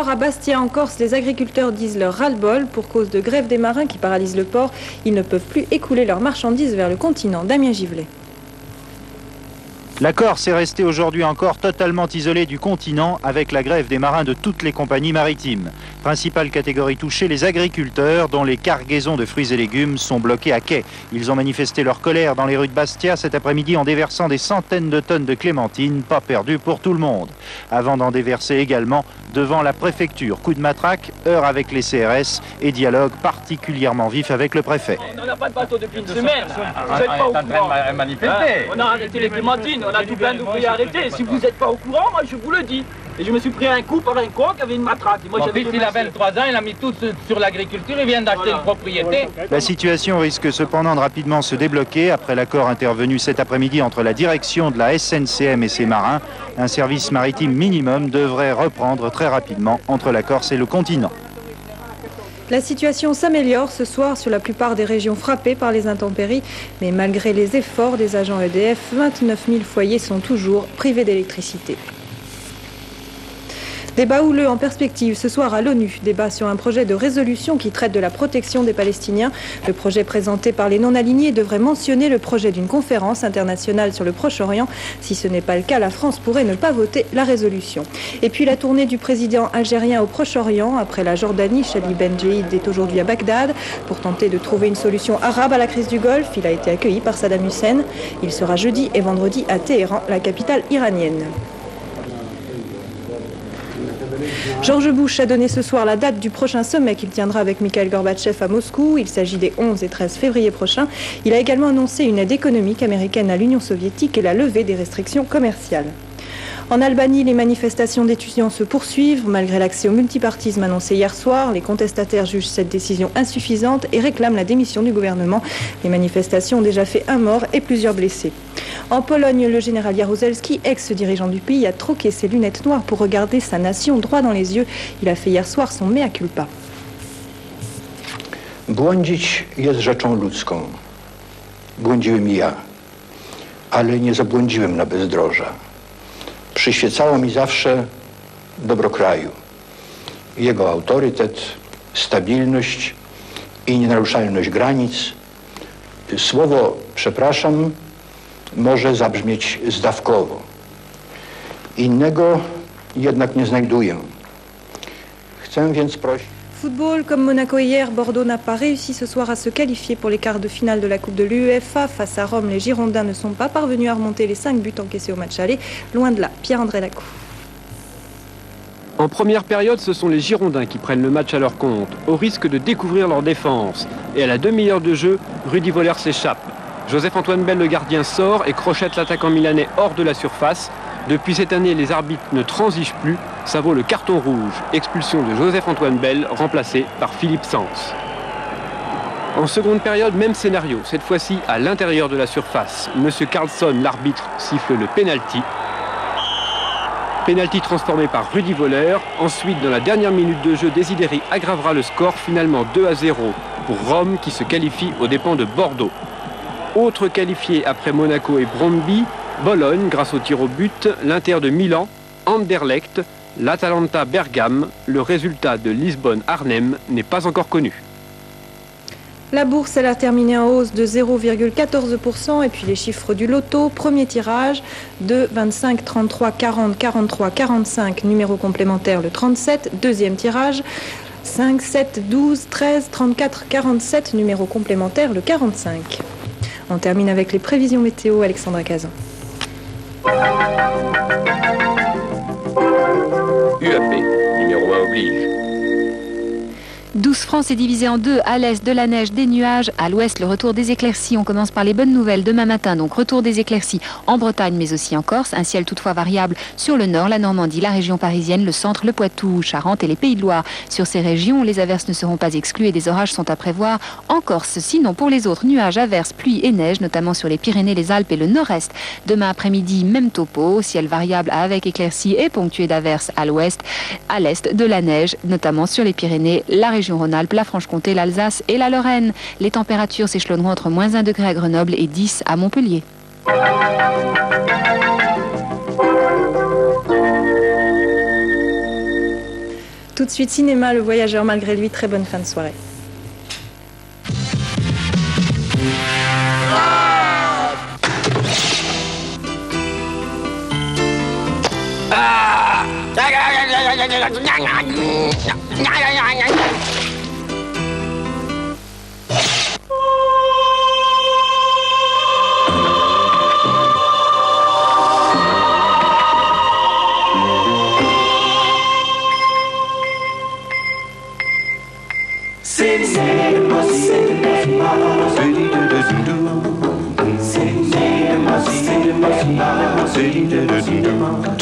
soir, à Bastia en Corse, les agriculteurs disent leur ras-le-bol pour cause de grève des marins qui paralysent le port. Ils ne peuvent plus écouler leurs marchandises vers le continent. Damien Givlet. La Corse est restée aujourd'hui encore totalement isolée du continent avec la grève des marins de toutes les compagnies maritimes. Principale catégorie touchée, les agriculteurs dont les cargaisons de fruits et légumes sont bloquées à quai. Ils ont manifesté leur colère dans les rues de Bastia cet après-midi en déversant des centaines de tonnes de clémentines, pas perdues pour tout le monde. Avant d'en déverser également devant la préfecture. Coup de matraque, heure avec les CRS et dialogue particulièrement vif avec le préfet. On n'a pas de bateau depuis une semaine. Vous n'êtes pas au courant. On a arrêté les clémentines, on a tout plein d'ouvriers arrêtés. Si vous n'êtes pas au courant, moi je vous le dis. Et je me suis pris un coup par un con qui avait une matraque. Mon fils, il a 23 ans, il a mis tout sur l'agriculture, il vient d'acheter une propriété. La situation risque cependant de rapidement se débloquer après l'accord intervenu cet après-midi entre la direction de la SNCM et ses marins. Un service maritime minimum devrait reprendre très rapidement entre la Corse et le continent. La situation s'améliore ce soir sur la plupart des régions frappées par les intempéries. Mais malgré les efforts des agents EDF, 29 000 foyers sont toujours privés d'électricité. Débat houleux en perspective ce soir à l'ONU. Débat sur un projet de résolution qui traite de la protection des Palestiniens. Le projet présenté par les non-alignés devrait mentionner le projet d'une conférence internationale sur le Proche-Orient. Si ce n'est pas le cas, la France pourrait ne pas voter la résolution. Et puis la tournée du président algérien au Proche-Orient. Après la Jordanie, Chadi Ben Jaïd est aujourd'hui à Bagdad pour tenter de trouver une solution arabe à la crise du Golfe. Il a été accueilli par Saddam Hussein. Il sera jeudi et vendredi à Téhéran, la capitale iranienne. George Bush a donné ce soir la date du prochain sommet qu'il tiendra avec Mikhail Gorbatchev à Moscou. Il s'agit des 11 et 13 février prochains. Il a également annoncé une aide économique américaine à l'Union soviétique et la levée des restrictions commerciales. En Albanie, les manifestations d'étudiants se poursuivent. Malgré l'accès au multipartisme annoncé hier soir, les contestataires jugent cette décision insuffisante et réclament la démission du gouvernement. Les manifestations ont déjà fait un mort et plusieurs blessés. En Pologne, le général Jaruzelski, ex-dirigeant du pays, a troqué ses lunettes noires pour regarder sa nation droit dans les yeux. Il a fait hier soir son mea culpa. Błądzić jest rzeczą ludzką. Błądziłem i ja, ale nie zabłądziłem na bezdroża. Przyświecało mi zawsze dobro kraju, jego autorytet, stabilność i nienaruszalność granic. Słowo przepraszam może zabrzmieć zdawkowo. Innego jednak nie znajduję. Chcę więc prosić... Football, comme Monaco hier, Bordeaux n'a pas réussi ce soir à se qualifier pour les quarts de finale de la Coupe de l'UEFA. Face à Rome, les Girondins ne sont pas parvenus à remonter les 5 buts encaissés au match aller. Loin de là, Pierre-André Lacou. En première période, ce sont les Girondins qui prennent le match à leur compte, au risque de découvrir leur défense. Et à la demi-heure de jeu, Rudy Voller s'échappe. Joseph-Antoine Bell, le gardien, sort et crochette l'attaquant milanais hors de la surface. Depuis cette année, les arbitres ne transigent plus. Ça vaut le carton rouge. Expulsion de Joseph-Antoine Bell, remplacé par Philippe Sens. En seconde période, même scénario. Cette fois-ci, à l'intérieur de la surface. Monsieur Carlson, l'arbitre, siffle le penalty. Penalty transformé par Rudy Voller. Ensuite, dans la dernière minute de jeu, Desideri aggravera le score. Finalement 2-0 pour Rome qui se qualifie aux dépens de Bordeaux. Autre qualifié après Monaco et Brøndby, Bologne grâce au tir au but, l'Inter de Milan, Anderlecht, l'Atalanta Bergame. Le résultat de Lisbonne-Arnhem n'est pas encore connu. La bourse, elle a terminé en hausse de 0,14%. Et puis les chiffres du loto. Premier tirage de 25, 33, 40, 43, 45. Numéro complémentaire le 37. Deuxième tirage 5, 7, 12, 13, 34, 47. Numéro complémentaire le 45. On termine avec les prévisions météo. Alexandra Cazan. UAP, numéro 1 oblige. 12 France est divisé en deux. À l'est, de la neige, des nuages. À l'ouest, le retour des éclaircies. On commence par les bonnes nouvelles. Demain matin, donc retour des éclaircies en Bretagne, mais aussi en Corse. Un ciel toutefois variable sur le nord, la Normandie, la région parisienne, le centre, le Poitou, Charente et les Pays de Loire. Sur ces régions, les averses ne seront pas exclues et des orages sont à prévoir en Corse. Sinon, pour les autres, nuages, averses, pluie et neige, notamment sur les Pyrénées, les Alpes et le nord-est. Demain après-midi, même topo. Ciel variable avec éclaircies et ponctué d'averses à l'ouest. À l'est, de la neige, notamment sur les Pyrénées, la région Rhône-Alpes, la Franche-Comté, l'Alsace et la Lorraine. Les températures s'échelonneront entre moins 1 degré à Grenoble et 10 à Montpellier. Tout de suite, cinéma, Le Voyageur malgré lui. Très bonne fin de soirée. Cinema.